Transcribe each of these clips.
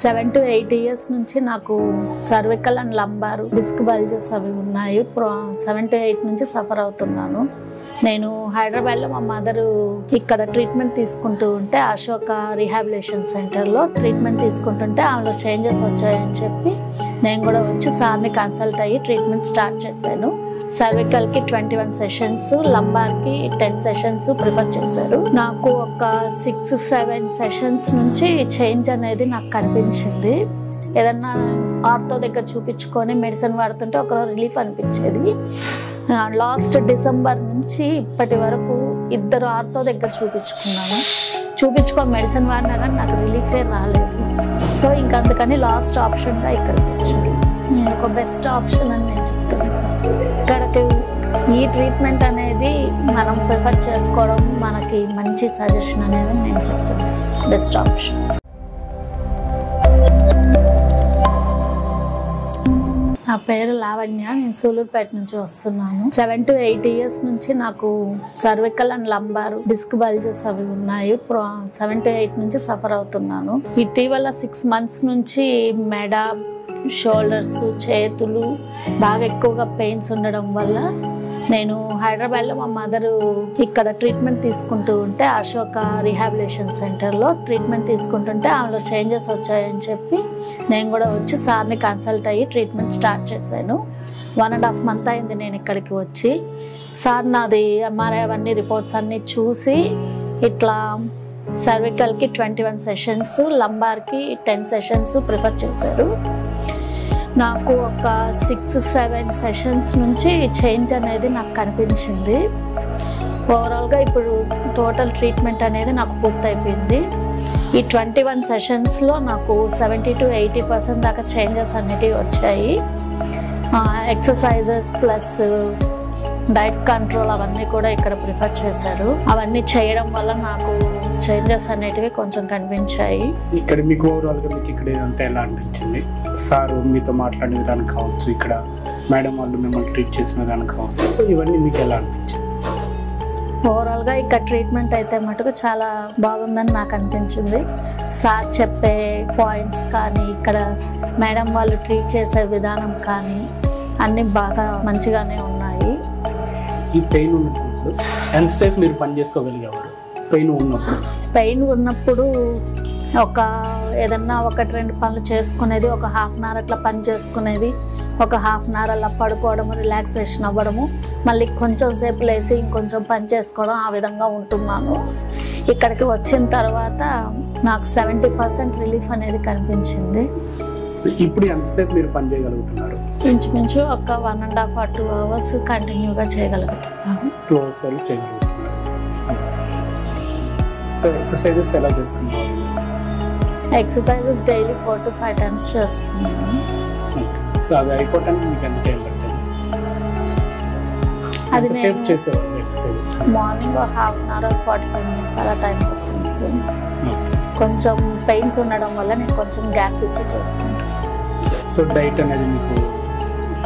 7 to 8 years నుంచి నాకు cervical and lumbar disc bulges అవి ఉన్నాయి. 7 to 8 నుంచి సఫర్ అవుతున్నాను. నేను హైదరాబాద్లో మా మదరు ఇక్కడ ట్రీట్మెంట్ తీసుకుంటూ ఉంటే అశోక రీహాబిలిటేషన్ సెంటర్లో ట్రీట్మెంట్ తీసుకుంటుంటే ఆమెలో చేంజెస్ వచ్చాయని చెప్పి నేను కూడా వచ్చి సార్ని కన్సల్ట్ అయ్యి ట్రీట్మెంట్ స్టార్ట్ చేశాను. సర్వికల్కి 21 సెషన్స్, లంబార్కి 10 సెషన్స్ ప్రిఫర్ చేశారు. నాకు ఒక 6-7 సెషన్స్ నుంచి చేంజ్ అనేది నాకు కనిపించింది. ఏదన్నా ఆర్థో దగ్గర చూపించుకొని మెడిసిన్ వాడుతుంటే ఒక రిలీఫ్ అనిపించేది. లాస్ట్ డిసెంబర్ నుంచి ఇప్పటి వరకు 2 ఆర్థో దగ్గర చూపించుకొని మెడిసిన్ వాడినా కానీ నాకు రిలీఫే రాలేదు. సో ఇంకా అందుకని లాస్ట్ ఆప్షన్గా ఇక్కడికి వచ్చాను. ఒక బెస్ట్ ఆప్షన్ అని నేను చెప్తాను సార్. ఇక్కడికి ఈ ట్రీట్మెంట్ అనేది మనం ప్రిఫర్ చేసుకోవడం మనకి మంచి సజెషన్ అనేది నేను చెప్తాను సార్. Best option. నా పేరు లావణ్య. నేను సూలూరుపేట నుంచి వస్తున్నాను. 7 to 8 years నుంచి నాకు cervical and lumbar disc bulges అవి ఉన్నాయి. 7 to 8 నుంచి సఫర్ అవుతున్నాను. ఇటీవల 6 months నుంచి మెడ, షోల్డర్స్, చేతులు బాగా ఎక్కువగా పెయిన్స్ ఉండడం వల్ల నేను హైదరాబాద్లో మా మదరు ఇక్కడ ట్రీట్మెంట్ తీసుకుంటూ ఉంటే అశోక రీహాబిలిటేషన్ సెంటర్లో ట్రీట్మెంట్ తీసుకుంటుంటే ఆమెలో చేంజెస్ వచ్చాయని చెప్పి నేను కూడా వచ్చి సార్ని కన్సల్ట్ అయ్యి ట్రీట్మెంట్ స్టార్ట్ చేశాను. 1.5 months అయింది నేను ఇక్కడికి వచ్చి. సార్ నాది ఎంఆర్ఐ అవన్నీ రిపోర్ట్స్ అన్నీ చూసి ఇట్లా సర్వికల్కి 21 సెషన్స్, లంబార్కి 10 సెషన్స్ ప్రిఫర్ చేశారు. నాకు ఒక 6-7 సెషన్స్ నుంచి చేంజ్ అనేది నాకు కనిపించింది. ఓవరాల్గా ఇప్పుడు టోటల్ ట్రీట్మెంట్ అనేది నాకు పూర్తయిపోయింది. ఈ 21 సెషన్స్లో నాకు 70 to 80% దాకా చేంజెస్ అనేటివి వచ్చాయి. ఎక్సర్సైజెస్ ప్లస్ డైట్ కంట్రోల్ అవన్నీ కూడా ఇక్కడ ప్రిఫర్ చేశారు. అవన్నీ చేయడం వల్ల నాకు చేంజెస్ అనేటివి కొంచెం కనిపించాయి. ఇక్కడ మీకు ఓవరాల్గా మీకు ఇక్కడ అంతా ఎలా అనిపించింది? సార్ మీతో మాట్లాడిన విధానం కావచ్చు, ఇక్కడ మేడం వాళ్ళు మిమ్మల్ని ట్రీట్ చేసిన విధానం కావచ్చు, సో ఇవన్నీ మీకు ఎలా అనిపించింది? ఓవరాల్గా ఇక్కడ ట్రీట్మెంట్ అయితే మటుకు చాలా బాగుందని నాకు అనిపించింది. సార్ చెప్పే పాయింట్స్ కానీ, ఇక్కడ మేడం వాళ్ళు ట్రీట్ చేసే విధానం కానీ అన్నీ బాగా మంచిగానే ఉన్నాయి. ఈ పెయిన్ ఉన్నప్పుడు ఎంతసేపు మీరు పని చేసుకోగలిగేవారు? పెయిన్ ఉన్నప్పుడు ఒక ఏదన్నా 1-2 పనులు చేసుకునేది, ఒక 1/2 hour అట్లా పని చేసుకునేది, ఒక 1/2 hour అలా పడుకోవడము, రిలాక్సేషన్ అవ్వడము, మళ్ళీ కొంచెం సేపు లేసి ఇంకొంచెం పని చేసుకోవడం, ఆ విధంగా ఉంటున్నాను. ఇక్కడికి వచ్చిన తర్వాత నాకు 70% రిలీఫ్ అనేది కనిపించింది. ఇప్పుడు ఎంతసేపు మీరు పని చేయగలుగుతున్నారు? ఇంచుమించు ఒక 1.5 or 2 hours కంటిన్యూగా చేయగలుగుతున్నాను. 2 hours చేయగలుగుతున్నారు. సో ఎక్సర్సైజెస్ ఎలా చేసుకున్నారు? ఎక్సర్సైజెస్ డైలీ 4 to 5 times చేస్తున్నాను. సో అది అయిపోవటానికి మీకు ఎంత టైం పట్టింది? అది సేపు చేసేవాళ్ళు exercises? Morning 1/2 hour or 45 minutes అలా టైం పడుతుంది సార్. కొంచెం పెయిన్స్ ఉండడం వల్ల నేను కొంచెం గ్యాప్ ఇచ్చి చేసుకుంటాను. సో డైట్ అనేది మీకు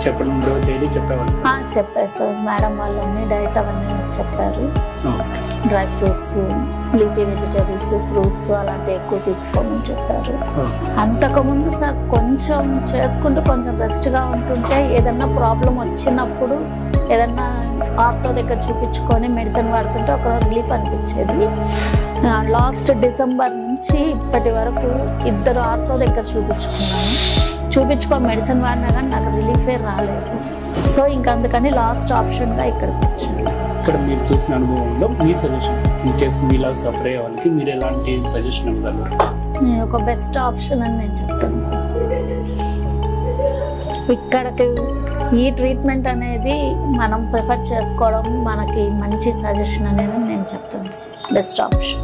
చెప్పడం డైలీ చెప్పేవాళ్ళు? చెప్పారు సార్, మేడం వాళ్ళని డైట్ అవన్నీ చెప్పారు. Dry fruits, leafy vegetables, fruits అలాంటివి ఎక్కువ తీసుకోమని చెప్పారు. అంతకుముందు సార్ కొంచెం చేసుకుంటూ కొంచెం రెస్ట్గా ఉంటుంటే ఏదన్నా ప్రాబ్లం వచ్చినప్పుడు ఏదన్నా ఆర్థో దగ్గర చూపించుకొని మెడిసిన్ వాడుతుంటే ఒక రిలీఫ్ అనిపించేది. లాస్ట్ డిసెంబర్ నుంచి ఇప్పటి వరకు 2 ఆర్థో దగ్గర చూపించుకొని మెడిసిన్ వాడినా కానీ నాకు రిలీఫే రాలేదు. సో ఇంకా అందుకని లాస్ట్ ఆప్షన్గా ఇక్కడికి వచ్చాను. ఇక్కడ మీరు చూసిన అనుభవంలో మీ సజెషన్ ఇన్ కేసు మీలా సఫర్ అయ్యే వాళ్ళకి మీరు ఎలాంటి సజెషన్ ఇవ్వగలరు? ఒక బెస్ట్ ఆప్షన్ అని నేను చెప్తాను సార్. ఇక్కడికి ఈ ట్రీట్మెంట్ అనేది మనం ప్రిఫర్ చేసుకోవడం మనకి మంచి సజెషన్ అనేది నేను చెప్తాను సార్. Best option.